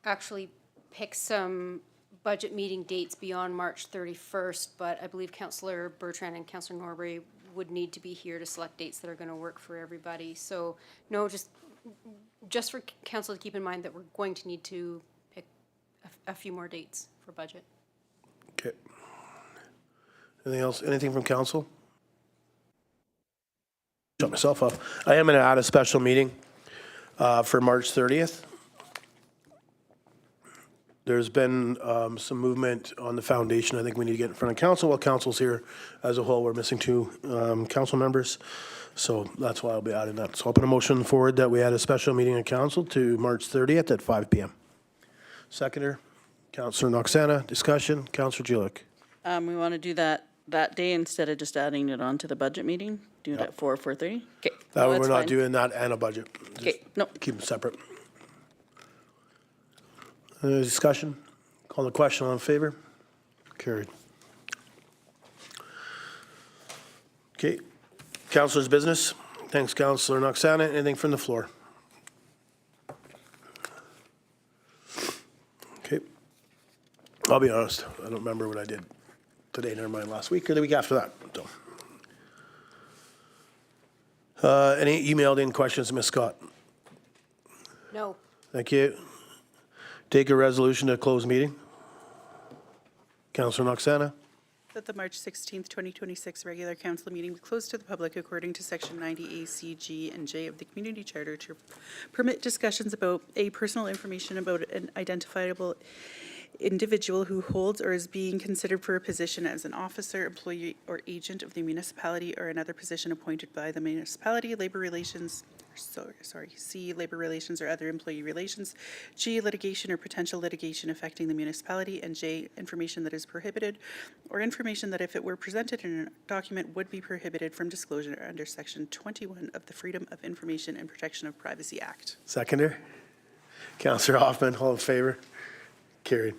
actually pick some budget meeting dates beyond March 31st, but I believe Councillor Bertrand and Councillor Norbury would need to be here to select dates that are going to work for everybody. So, no, just for council to keep in mind that we're going to need to pick a few more dates for budget. Okay. Anything else? Anything from council? Shut myself up. I am going to add a special meeting for March 30th. There's been some movement on the foundation. I think we need to get in front of council. While council's here as a whole, we're missing 2 council members. So that's why I'll be adding that. So I'll put a motion forward that we add a special meeting of council to March 30th at 5 p.m. Seconder, Councillor Oksana. Discussion, Councillor Julik. We want to do that day instead of just adding it on to the budget meeting? Do it at 4:30? Okay. That way we're not doing that and a budget. Just Okay, no. keep them separate. Discussion? Call the question. All in favor? Carried. Okay. Councilor's business. Thanks, Councillor Oksana. Anything from the floor? Okay. I'll be honest. I don't remember what I did today, never mind, last week or the week after that, so. Any emailed in questions, Ms. Scott? No. Thank you. Take a resolution to close meeting. Councillor Noxana. That the March 16th, 2026 regular council meeting be closed to the public according to Section 90A, C, G, and J of the Community Charter to permit discussions about personal information about an identifiable individual who holds or is being considered for a position as an officer, employee, or agent of the municipality or another position appointed by the municipality, labor relations, C, labor relations or other employee relations, G, litigation or potential litigation affecting the municipality, and J, information that is prohibited or information that if it were presented in a document would be prohibited from disclosure under Section 21 of the Freedom of Information and Protection of Privacy Act. Seconder. Councillor Hoffman, all in favor? Carried.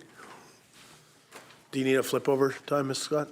Do you need a flip over time, Ms. Scott?